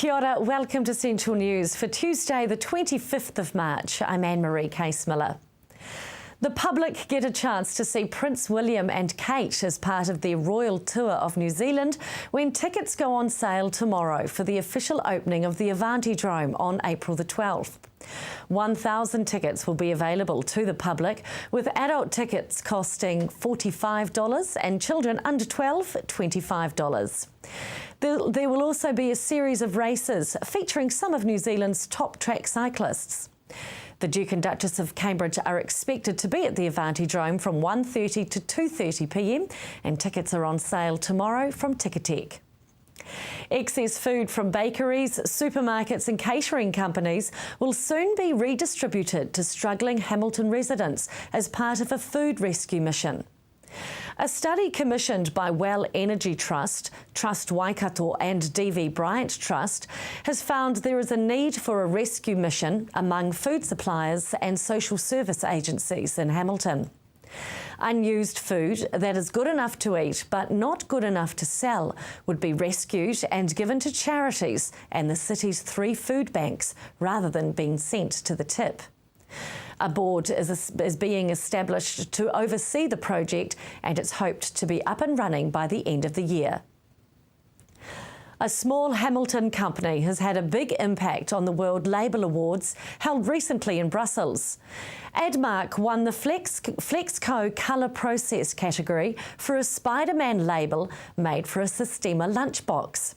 Kia ora, welcome to Central News for Tuesday the 25th of March. I'm Anne-Marie Case-Miller. The public get a chance to see Prince William and Kate as part of their royal tour of New Zealand when tickets go on sale tomorrow for the official opening of the Avantidrome on April the 12th. 1,000 tickets will be available to the public, with adult tickets costing $45 and children under 12 $25. There will also be a series of races featuring some of New Zealand's top track cyclists. The Duke and Duchess of Cambridge are expected to be at the Avantidrome from 1:30 to 2:30 p.m, and tickets are on sale tomorrow from Ticketek. Excess food from bakeries, supermarkets and catering companies will soon be redistributed to struggling Hamilton residents as part of a food rescue mission. A study commissioned by Well Energy Trust, Trust Waikato and DV Bryant Trust has found there is a need for a rescue mission among food suppliers and social service agencies in Hamilton. Unused food that is good enough to eat but not good enough to sell would be rescued and given to charities and the city's 3 food banks rather than being sent to the tip. A board is being established to oversee the project, and it's hoped to be up and running by the end of the year. A small Hamilton company has had a big impact on the World Label Awards held recently in Brussels. Admark won the Flexco Colour Process category for a Spider-Man label made for a Sistema lunchbox.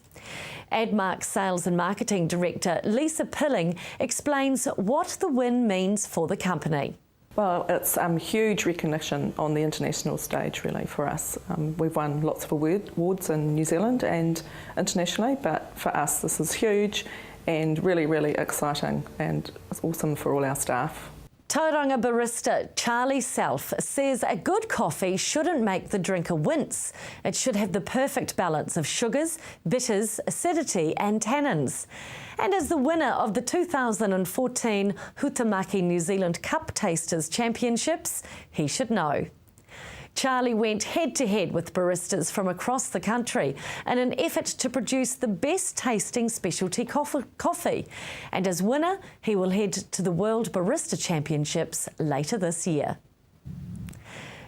Admark Sales and Marketing Director Lisa Pilling explains what the win means for the company. Well, it's huge recognition on the international stage really for us. We've won lots of awards in New Zealand and internationally, but for us this is huge and really, really exciting, and it's awesome for all our staff. Tauranga barista Charlie Self says a good coffee shouldn't make the drinker wince. It should have the perfect balance of sugars, bitters, acidity and tannins. And as the winner of the 2014 Huhtamaki New Zealand Cup Tasters Championships, he should know. Charlie went head-to-head with baristas from across the country in an effort to produce the best tasting specialty coffee. And as winner, he will head to the World Barista Championships later this year.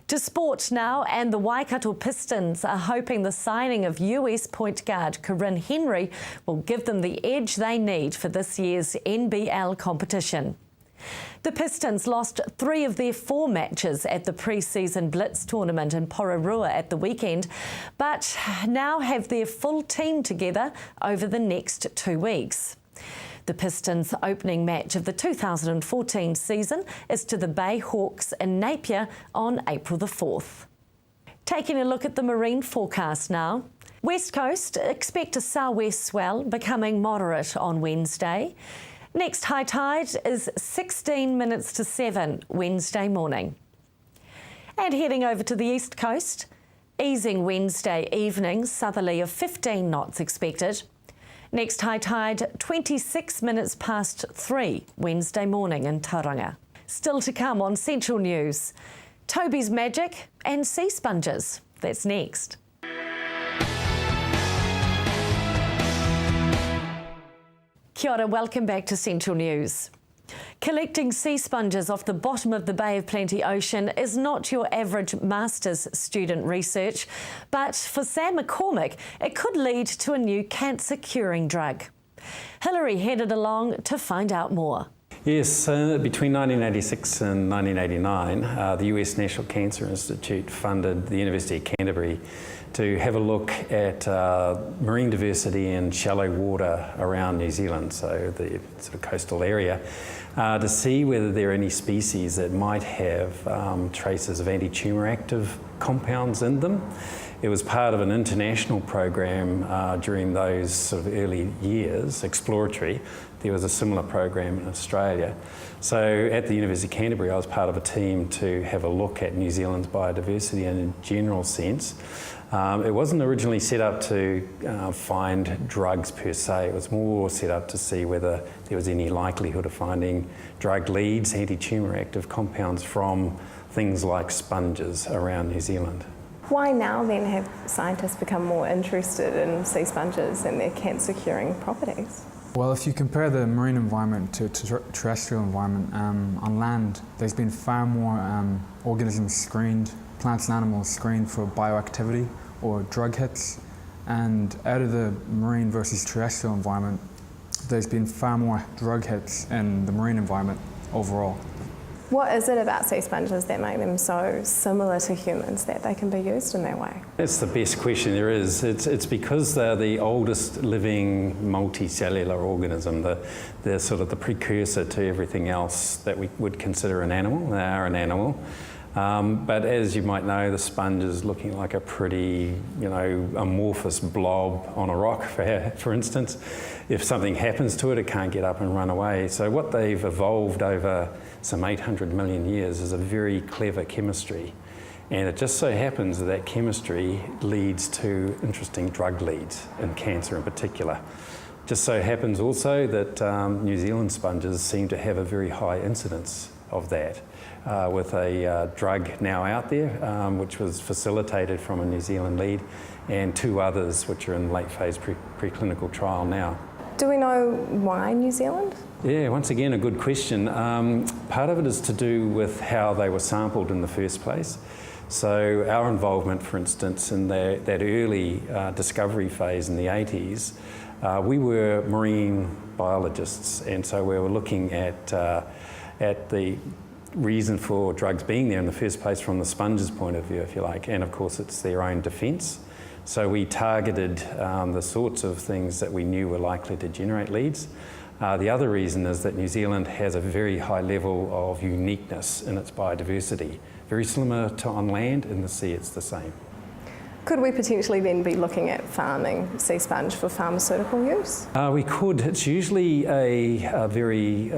To sport now, and the Waikato Pistons are hoping the signing of US point guard Corinne Henry will give them the edge they need for this year's NBL competition. The Pistons lost 3 of their 4 matches at the pre-season Blitz tournament in Pororua at the weekend, but now have their full team together over the next 2 weeks. The Pistons' opening match of the 2014 season is to the Bay Hawks in Napier on April the 4th. Taking a look at the marine forecast now. West Coast, expect a southwest swell becoming moderate on Wednesday. Next high tide is 16 minutes to 7 Wednesday morning. And heading over to the east coast, easing Wednesday evening, southerly of 15 knots expected. Next high tide 26 minutes past 3 Wednesday morning in Tauranga. Still to come on Central News, Toby's Magic and sea sponges. That's next. Kia ora, welcome back to Central News. Collecting sea sponges off the bottom of the Bay of Plenty Ocean is not your average master's student research, but for Sam McCormick, it could lead to a new cancer-curing drug. Hilary headed along to find out more. Yes, between 1986 and 1989, the US National Cancer Institute funded the University of Canterbury to have a look at marine diversity in shallow water around New Zealand, so the sort of coastal area, to see whether there are any species that might have traces of anti-tumour active compounds in them. It was part of an international program during those sort of early years, exploratory. There was a similar program in Australia. So at the University of Canterbury, I was part of a team to have a look at New Zealand's biodiversity in a general sense. It wasn't originally set up to find drugs per se. It was more set up to see whether there was any likelihood of finding drug leads, anti-tumour active compounds from things like sponges around New Zealand. Why now then have scientists become more interested in sea sponges and their cancer-curing properties? Well, if you compare the marine environment to terrestrial environment, on land there's been far more organisms screened, plants and animals screened for bioactivity or drug hits, and out of the marine versus terrestrial environment there's been far more drug hits in the marine environment overall. What is it about sea sponges that make them so similar to humans that they can be used in that way? That's the best question there is. It's because they're the oldest living multicellular organism, they're sort of the precursor to everything else that we would consider an animal. They are an animal. But as you might know, the sponge is looking like a pretty, amorphous blob on a rock, for instance. If something happens to it, it can't get up and run away. So what they've evolved over some 800 million years is a very clever chemistry. And it just so happens that chemistry leads to interesting drug leads, in cancer in particular. Just so happens also that New Zealand sponges seem to have a very high incidence of that, with a drug now out there, which was facilitated from a New Zealand lead, and 2 others which are in late phase preclinical trial now. Do we know why New Zealand? Yeah, once again, a good question. Part of it is to do with how they were sampled in the first place. So our involvement, for instance, in that early discovery phase in the 80s, we were marine biologists, and so we were looking at the reason for drugs being there in the first place from the sponge's point of view, if you like, and of course it's their own defence. So we targeted the sorts of things that we knew were likely to generate leads. The other reason is that New Zealand has a very high level of uniqueness in its biodiversity. Very similar to on land, in the sea it's the same. Could we potentially then be looking at farming sea sponge for pharmaceutical use? We could. It's usually a very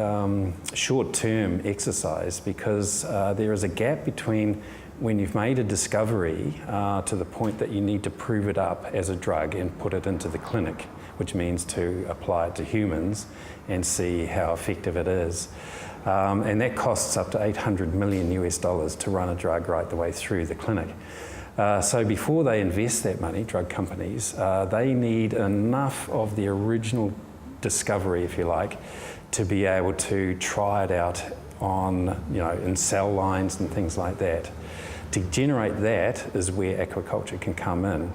short-term exercise because there is a gap between when you've made a discovery to the point that you need to prove it up as a drug and put it into the clinic, which means to apply it to humans and see how effective it is. And that costs up to $800 million to run a drug right the way through the clinic. So before they invest that money, drug companies, they need enough of the original discovery, if you like, to be able to try it out on, in cell lines and things like that. To generate that is where aquaculture can come in.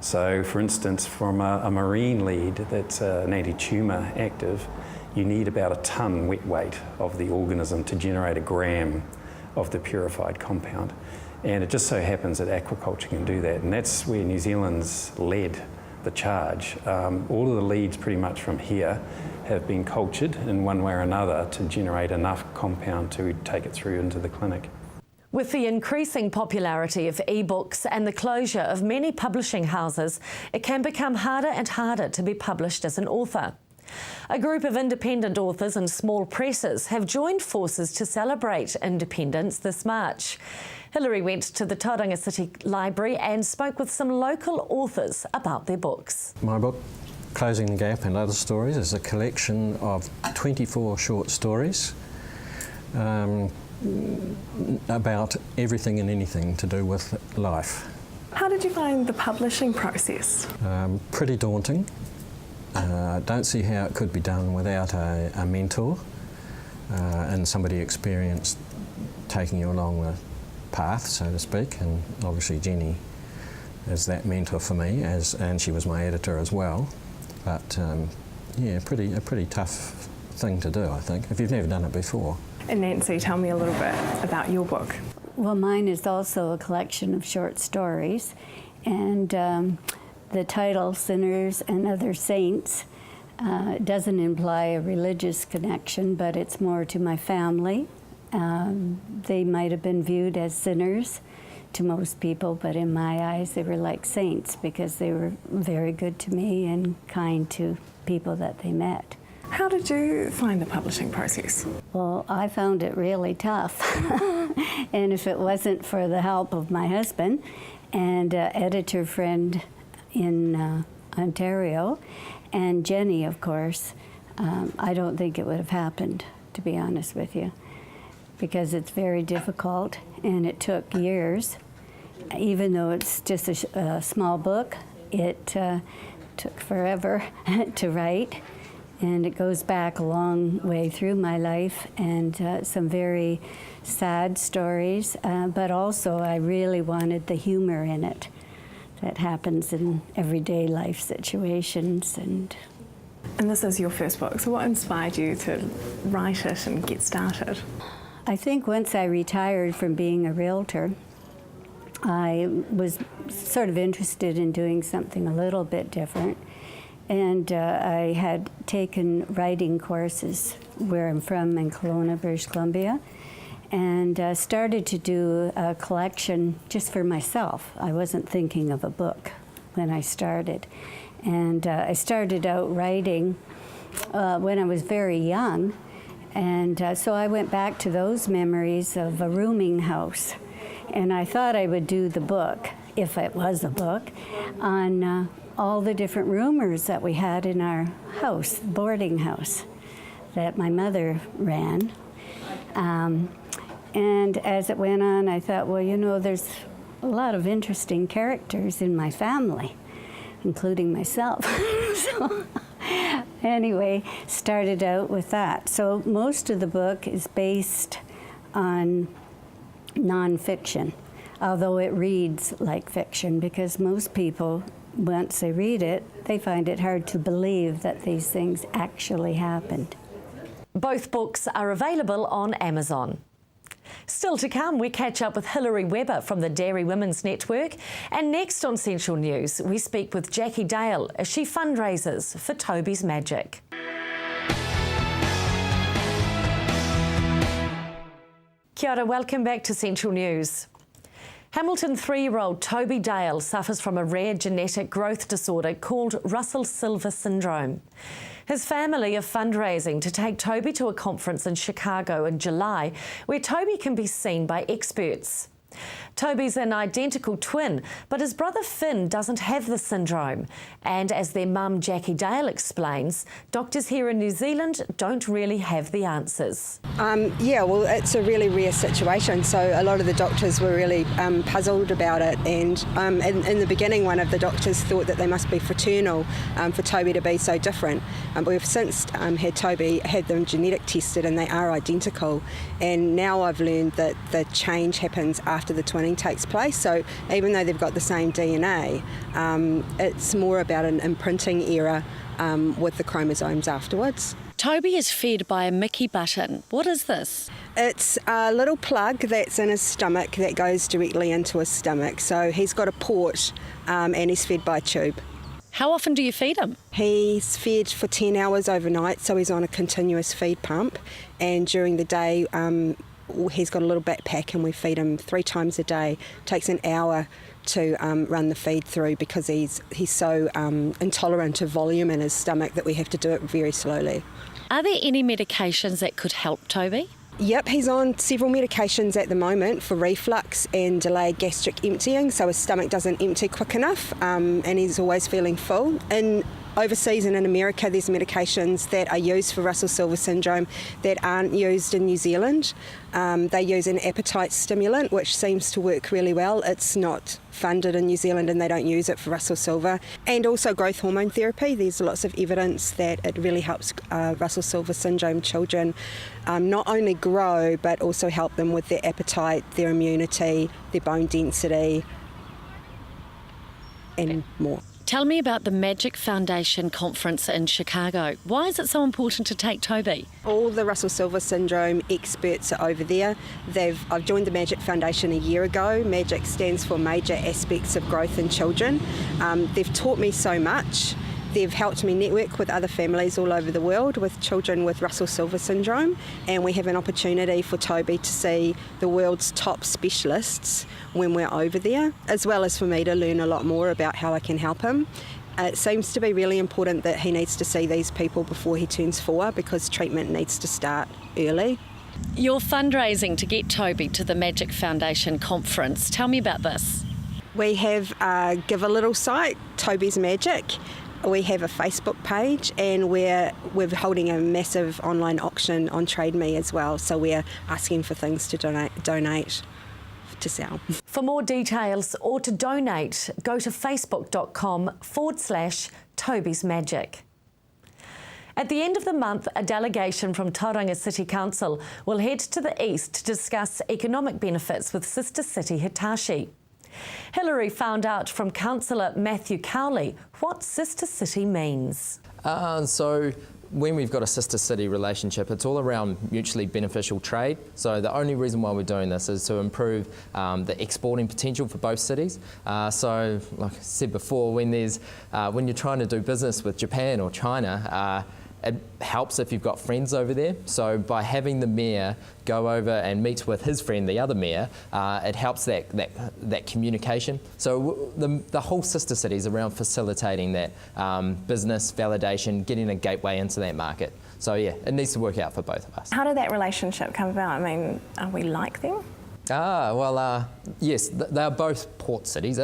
So, for instance, from a marine lead that's an anti-tumour active, you need about a tonne wet weight of the organism to generate a gram of the purified compound. And it just so happens that aquaculture can do that, and that's where New Zealand's led the charge. All of the leads pretty much from here have been cultured in one way or another to generate enough compound to take it through into the clinic. With the increasing popularity of e-books and the closure of many publishing houses, it can become harder and harder to be published as an author. A group of independent authors and small presses have joined forces to celebrate independence this March. Hilary went to the Tauranga City Library and spoke with some local authors about their books. My book, Closing the Gap and Other Stories, is a collection of 24 short stories about everything and anything to do with life. How did you find the publishing process? Pretty daunting. Don't see how it could be done without a mentor and somebody experienced taking you along the path, so to speak, and obviously Jenny is that mentor for me, and she was my editor as well. But yeah, a pretty tough thing to do, I think, if you've never done it before. And Nancy, tell me a little bit about your book. Well, mine is also a collection of short stories, and the title, Sinners and Other Saints, doesn't imply a religious connection, but it's more to my family. They might have been viewed as sinners to most people, but in my eyes they were like saints because they were very good to me and kind to people that they met. How did you find the publishing process? Well, I found it really tough. And if it wasn't for the help of my husband and editor friend in Ontario, and Jenny, of course, I don't think it would have happened, to be honest with you, because it's very difficult and it took years. even though it's just a small book, it took forever to write, and it goes back a long way through my life, and some very sad stories, but also I really wanted the humor in it that happens in everyday life situations. And this is your first book, so what inspired you to write it and get started? I think once I retired from being a realtor, I was sort of interested in doing something a little bit different. And I had taken writing courses where I'm from in Kelowna, British Columbia, and started to do a collection just for myself. I wasn't thinking of a book when I started. And I started out writing when I was very young, and so I went back to those memories of a rooming house. And I thought I would do the book, if it was a book, on all the different rumors that we had in our house, boarding house, that my mother ran. And as it went on, I thought, well, you know, there's a lot of interesting characters in my family, including myself. So anyway, started out with that. So most of the book is based on nonfiction, although it reads like fiction, because most people, once they read it, they find it hard to believe that these things actually happened. Both books are available on Amazon. Still to come, we catch up with Hilary Webber from the Dairy Women's Network. And next on Central News, we speak with Jackie Dale as she fundraises for Toby's Magic. Kia ora, welcome back to Central News. Hamilton 3-year-old Toby Dale suffers from a rare genetic growth disorder called Russell-Silver syndrome. His family are fundraising to take Toby to a conference in Chicago in July, where Toby can be seen by experts. Toby's an identical twin, but his brother Finn doesn't have the syndrome. And as their mum Jackie Dale explains, doctors here in New Zealand don't really have the answers. Yeah, well, it's a really rare situation, so a lot of the doctors were really puzzled about it, and in the beginning one of the doctors thought that they must be fraternal for Toby to be so different, but we've since had Toby had them genetic tested and they are identical, and now I've learned that the change happens after the twinning takes place, so even though they've got the same DNA, it's more about an imprinting error with the chromosomes afterwards. Toby is fed by a Mickey button. What is this? It's a little plug that's in his stomach that goes directly into his stomach. So he's got a port and he's fed by a tube. How often do you feed him? He's fed for 10 hours overnight, so he's on a continuous feed pump. And during the day, he's got a little backpack and we feed him 3 times a day. It takes an hour to run the feed through because he's so intolerant of volume in his stomach that we have to do it very slowly. Are there any medications that could help Toby? Yep, he's on several medications at the moment for reflux and delayed gastric emptying, so his stomach doesn't empty quick enough and he's always feeling full. Overseas and in America, there's medications that are used for Russell-Silver syndrome that aren't used in New Zealand. They use an appetite stimulant, which seems to work really well. It's not funded in New Zealand and they don't use it for Russell-Silver. And also growth hormone therapy. There's lots of evidence that it really helps Russell-Silver syndrome children not only grow, but also help them with their appetite, their immunity, their bone density, and more. Tell me about the Magic Foundation conference in Chicago. Why is it so important to take Toby? All the Russell-Silver syndrome experts are over there. I've joined the Magic Foundation a year ago. Magic stands for Major Aspects of Growth in Children. They've taught me so much. They've helped me network with other families all over the world with children with Russell-Silver syndrome, and we have an opportunity for Toby to see the world's top specialists when we're over there, as well as for me to learn a lot more about how I can help him. It seems to be really important that he needs to see these people before he turns 4 because treatment needs to start early. You're fundraising to get Toby to the Magic Foundation conference. Tell me about this. We have a Give a Little site, Toby's Magic. We have a Facebook page and we're holding a massive online auction on Trade Me as well, so we're asking for things to donate to sell. For more details or to donate, go to facebook.com/Toby's Magic. At the end of the month, a delegation from Tauranga City Council will head to the east to discuss economic benefits with sister city Hitachi. Hilary found out from Councillor Matthew Cowley what sister city means. So when we've got a sister city relationship, it's all around mutually beneficial trade. So the only reason why we're doing this is to improve the exporting potential for both cities. So like I said before, when you're trying to do business with Japan or China, it helps if you've got friends over there. So by having the mayor go over and meet with his friend, the other mayor, it helps that communication. So the whole sister city is around facilitating that business validation, getting a gateway into that market. So yeah, it needs to work out for both of us. How did that relationship come about? I mean, are we like them? Yes, they are both port cities.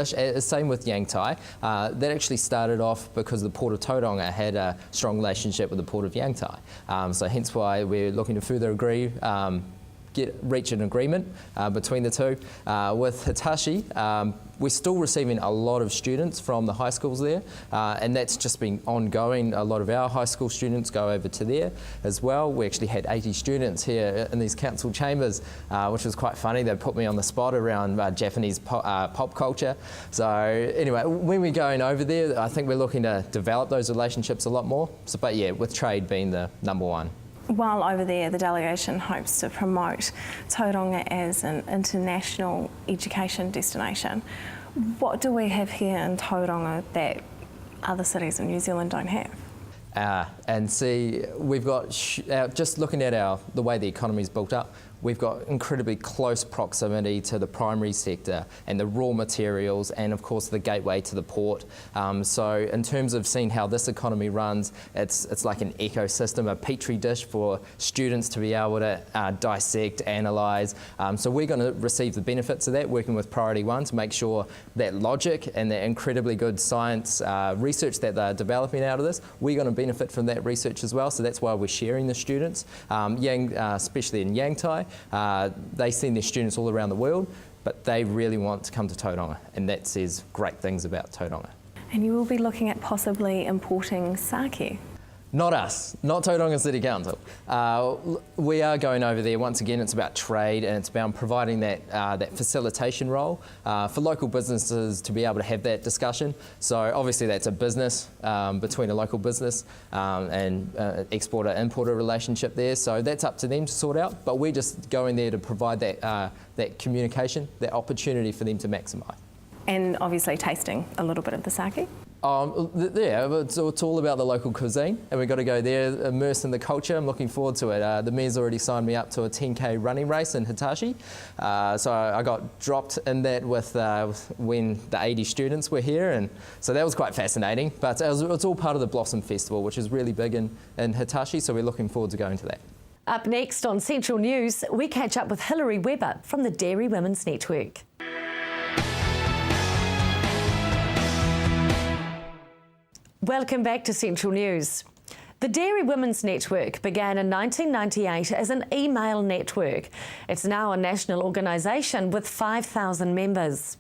Same with Yantai. That actually started off because the Port of Tauranga had a strong relationship with the Port of Yantai. So hence why we're looking to further reach an agreement between the two. With Hitachi, we're still receiving a lot of students from the high schools there, and that's just been ongoing. A lot of our high school students go over to there as well. We actually had 80 students here in these council chambers, which was quite funny. They put me on the spot around Japanese pop culture. So anyway, when we're going over there, I think we're looking to develop those relationships a lot more. So, but yeah, with trade being the number one. While over there, the delegation hopes to promote Tauranga as an international education destination. What do we have here in Tauranga that other cities in New Zealand don't have? And see, we've got, just looking at the way the economy is built up, we've got incredibly close proximity to the primary sector and the raw materials and of course the gateway to the port. So in terms of seeing how this economy runs, it's like an ecosystem, a petri dish for students to be able to dissect, analyse. So we're going to receive the benefits of that, working with Priority One to make sure that logic and that incredibly good science research that they're developing out of this, we're going to benefit from that research as well. So that's why we're sharing the students, especially in Yantai. They send their students all around the world, but they really want to come to Tauranga, and that says great things about Tauranga. And you will be looking at possibly importing sake? Not us, not Tauranga City Council. We are going over there. Once again, it's about trade and it's about providing that facilitation role for local businesses to be able to have that discussion. So obviously that's a business between a local business and exporter-importer relationship there. So that's up to them to sort out. But we're just going there to provide that communication, that opportunity for them to maximise. And obviously tasting a little bit of the sake? Yeah, it's all about the local cuisine, and we've got to go there, immerse in the culture. I'm looking forward to it. The mayor's already signed me up to a 10K running race in Hitachi, so I got dropped in that with when the 80 students were here, and so that was quite fascinating. But it's all part of the Blossom Festival, which is really big in Hitachi, so we're looking forward to going to that. Up next on Central News, we catch up with Hilary Weber from the Dairy Women's Network. Welcome back to Central News. The Dairy Women's Network began in 1998 as an email network. It's now a national organisation with 5,000 members.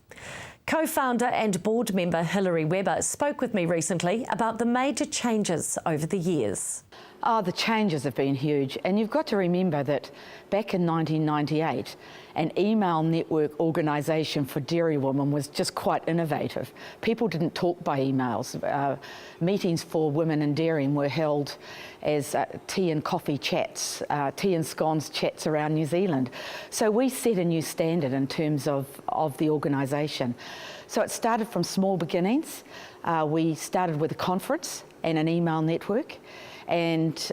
Co-founder and board member Hilary Weber spoke with me recently about the major changes over the years. Oh, the changes have been huge, and you've got to remember that back in 1998, an email network organisation for dairy women was just quite innovative. People didn't talk by emails. Meetings for women in dairying were held as tea and coffee chats, tea and scones chats around New Zealand. So we set a new standard in terms of the organisation. So it started from small beginnings. We started with a conference and an email network, and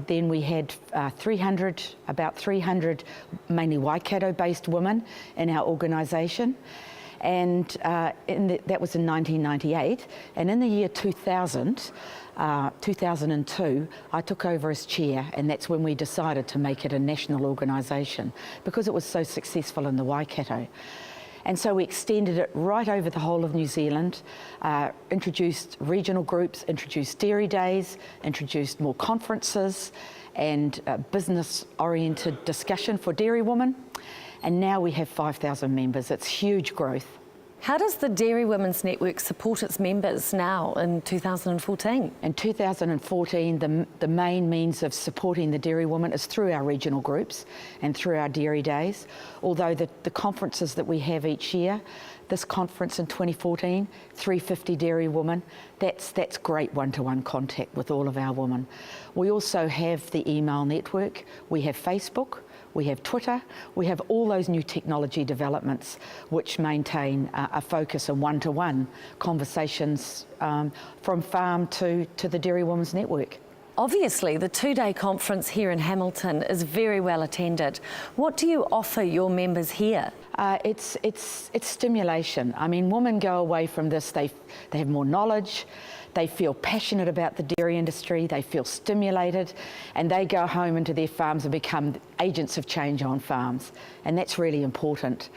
then we had about 300 mainly Waikato-based women in our organisation, and that was in 1998. And in the year 2002, I took over as chair, and that's when we decided to make it a national organisation because it was so successful in the Waikato. And so we extended it right over the whole of New Zealand, introduced regional groups, introduced dairy days, introduced more conferences and business-oriented discussion for dairy women. and now we have 5,000 members. It's huge growth. How does the Dairy Women's Network support its members now in 2014? In 2014, the main means of supporting the dairy woman is through our regional groups and through our dairy days. Although the conferences that we have each year, this conference in 2014, 350 dairy women, that's great one-to-one contact with all of our women. We also have the email network, we have Facebook, we have Twitter, we have all those new technology developments which maintain a focus on one-to-one conversations from farm to the Dairy Women's Network. Obviously, the two-day conference here in Hamilton is very well attended. What do you offer your members here? It's stimulation. I mean, women go away from this, they have more knowledge, they feel passionate about the dairy industry, they feel stimulated, and they go home into their farms and become agents of change on farms. And that's really important.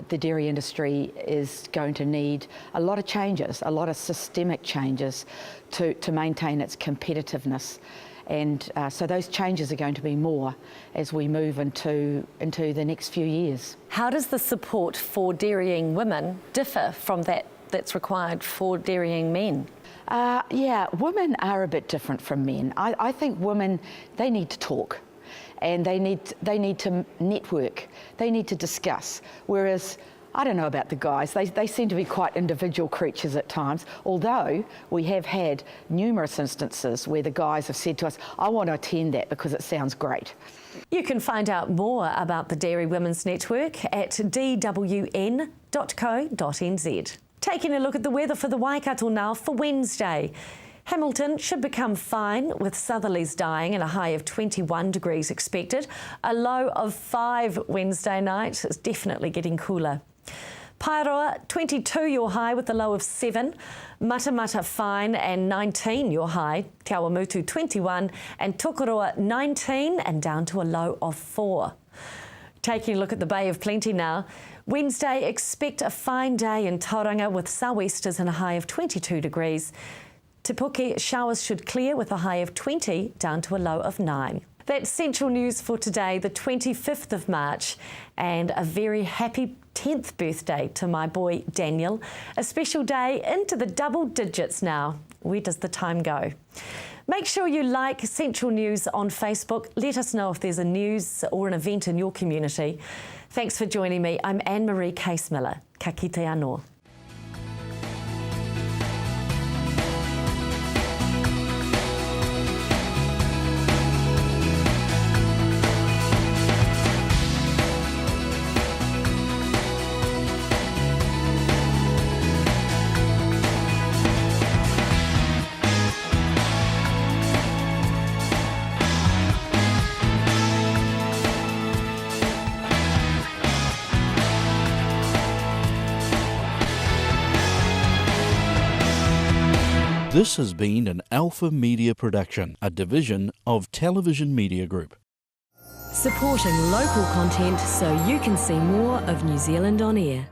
The dairy industry is going to need a lot of changes, a lot of systemic changes to maintain its competitiveness. And so those changes are going to be more as we move into the next few years. How does the support for dairying women differ from that's required for dairying men? Yeah, women are a bit different from men. I think women, they need to talk. And they need to network, they need to discuss. Whereas, I don't know about the guys, they seem to be quite individual creatures at times, although we have had numerous instances where the guys have said to us, I want to attend that because it sounds great. You can find out more about the Dairy Women's Network at dwn.co.nz. Taking a look at the weather for the Waikato now for Wednesday. Hamilton should become fine with southerlies dying and a high of 21 degrees expected. A low of 5 Wednesday night. It's definitely getting cooler. Paeroa, 22 your high with a low of 7. Matamata fine and 19 your high. Te Awamutu 21 and Tokoroa 19 and down to a low of 4. Taking a look at the Bay of Plenty now. Wednesday, expect a fine day in Tauranga with sou'westers and a high of 22 degrees. Te Puke, showers should clear with a high of 20 down to a low of 9. That's Central News for today, the 25th of March, and a very happy 10th birthday to my boy Daniel. A special day into the double digits now. Where does the time go? Make sure you like Central News on Facebook. Let us know if there's a news or an event in your community. Thanks for joining me. I'm Anne-Marie Case-Miller. Ka kite anō. This has been an Alpha Media production, a division of Television Media Group. Supporting local content so you can see more of New Zealand on air.